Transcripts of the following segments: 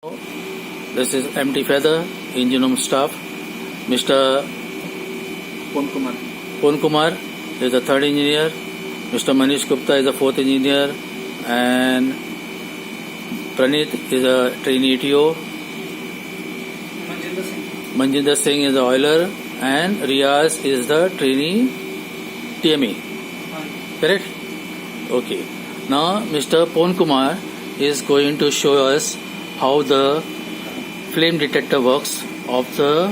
This is MT Feather, engine room staff. Mr. Pon Kumar is the third engineer. Mr. Manish Gupta is the fourth engineer. And Pranit is a trainee ETO. Manjinder Singh is the oiler. And Riaz is the trainee TME. Correct? Okay. Now Mr. Pon Kumar is going to show us how the flame detector works of the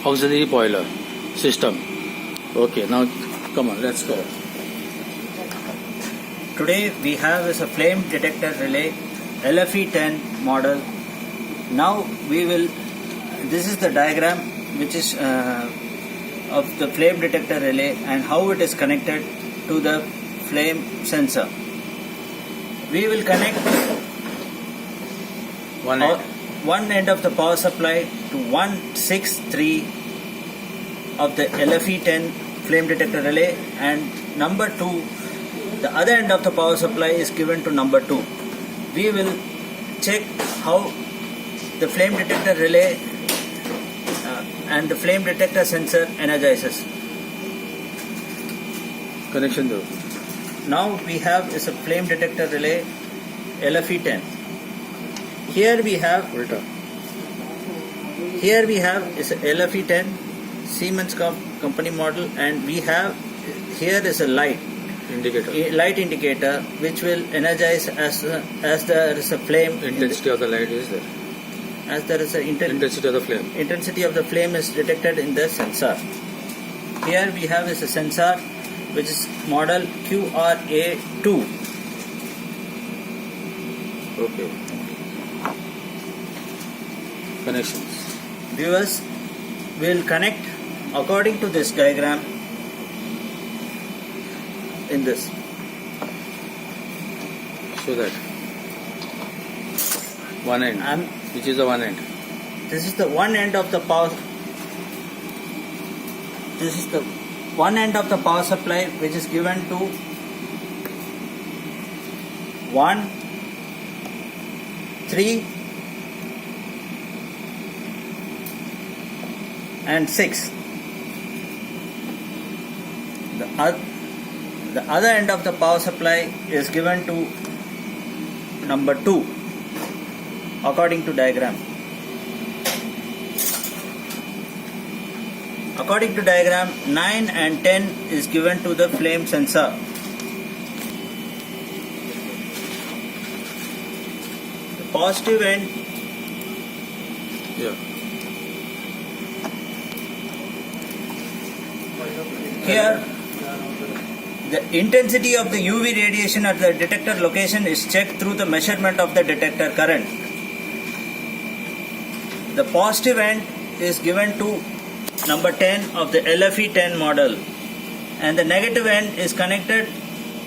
auxiliary boiler system. Okay, now come on, let's go. Today we have is a flame detector relay LFE10 model. Now this is the diagram which is of the flame detector relay and how it is connected to the flame sensor. We will connect one end of the power supply to 163 of the LFE10 flame detector relay, and number 2, the other end of the power supply is given to number 2. We will check how the flame detector relay and the flame detector sensor energizes. Connection though. Now we have is a flame detector relay LFE10. Here we have is a LFE10 Siemens company model, and we have here is a light indicator which will energize as there is a flame. Intensity of the light is there. As there is a intensity of the flame. Intensity of the flame is detected in the sensor. Here we have is a sensor which is model QRA2. Okay. Connections. Viewers will connect according to this diagram in this. So that one end. Which is the one end? This is the one end of the power. This is the one end of the power supply which is given to 1, 3 and 6. The other end of the power supply is given to number 2 according to diagram. According to diagram, 9 and 10 is given to the flame sensor. The positive end here, the intensity of the UV radiation at the detector location is checked through the measurement of the detector current. The positive end is given to number 10 of the LFE10 model, and the negative end is connected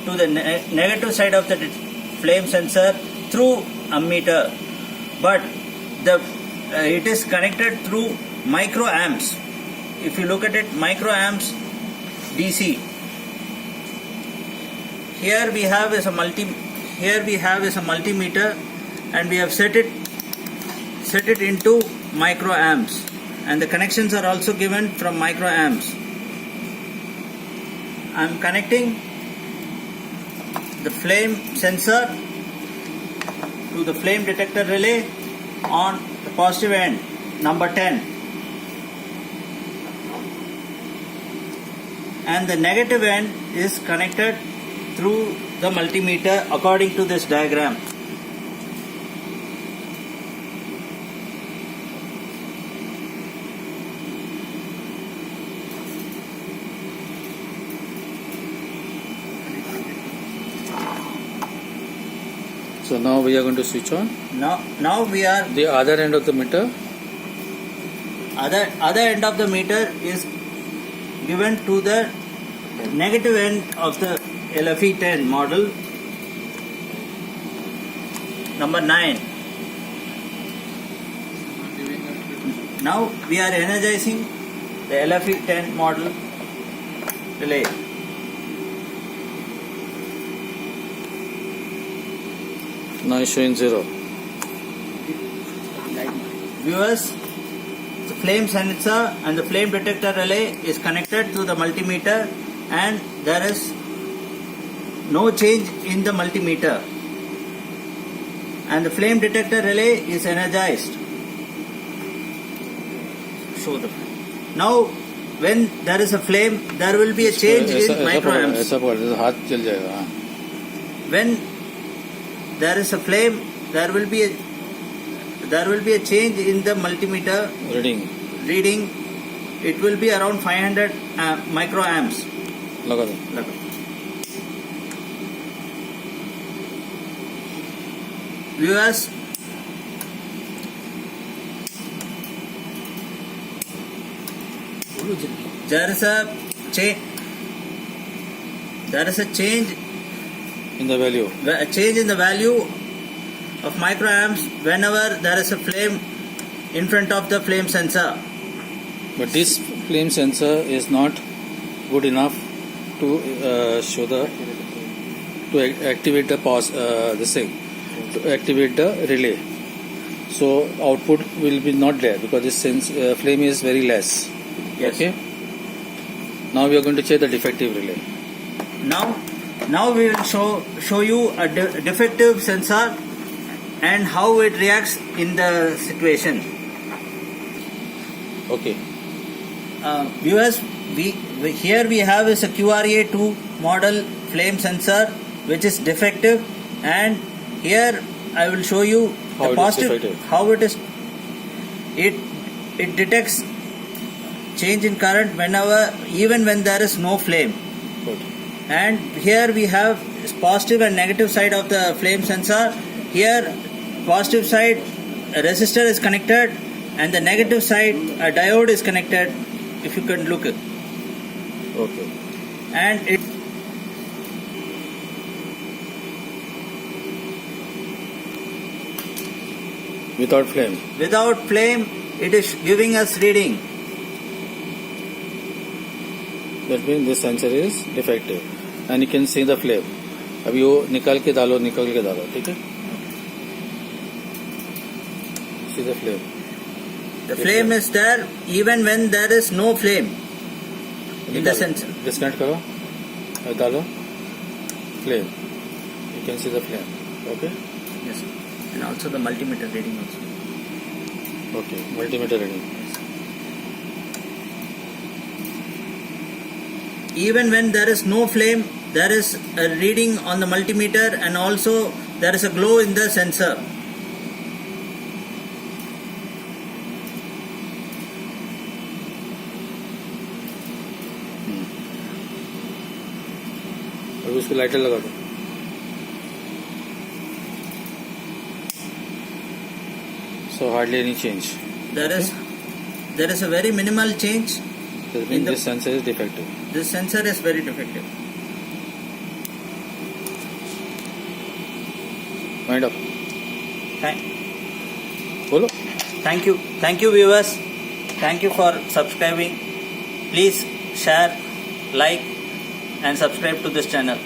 to the negative side of the flame sensor through ammeter, but it is connected through microamps. If you look at it, microamps DC. Here we have is a multimeter, and we have set it into microamps, and the connections are also given from microamps. I am connecting the flame sensor to the flame detector relay on the positive end, number 10, and the negative end is connected through the multimeter according to this diagram. So now we are going to switch on. Now we are the other end of the meter. Other end of the meter is given to the negative end of the LFE10 model, number 9. Now we are energizing the LFE10 model relay. Now it's showing 0. viewers, the flame sensor and the flame detector relay is connected to the multimeter, and there is no change in the multimeter, and the flame detector relay is energized. Show the now when there is a flame, there will be a change in microamps. ऐसा पकड़ जैसे हाथ जल जाएगा. हाँ. When there is a flame, there will be a change in the multimeter reading. It will be around 500 microamps. लगा दो. Viewers, there is a change In the value. a change in the value of microamps whenever there is a flame in front of the flame sensor. But this flame sensor is not good enough to show the to activate the pause. This thing to activate the relay. So output will be not there because this flame is very less. Yes. Okay. Now we are going to check the defective relay. Now we will show you a defective sensor and how it reacts in the situation. Okay. Viewers, here we have is a QRA2 model flame sensor which is defective, and here I will show you How the it is positive defective. how it is. It detects change in current even when there is no flame. Good. And here we have positive and negative side of the flame sensor. Here positive side a resistor is connected, and the negative side a diode is connected, if you can look it. Okay. And it Without flame, it is giving us reading. that means this sensor is defective, and you can see the flame. अभी वो निकाल के डालो, ठीक है? See the flame. The flame is there even when there is no flame in the sensor. Disconnect करो, और डालो flame. You can see the flame. Okay. Yes, and also the multimeter reading also. Okay. Multimeter reading. Even when there is no flame, there is a reading on the multimeter, and also there is a glow in the sensor. अभी उसको lighter लगा दो. So hardly any change. There is a very minimal change. That means this sensor is defective. This sensor is very defective. Wind up. बोलो. Thank you viewers. Thank you for subscribing. Please share, like and subscribe to this channel.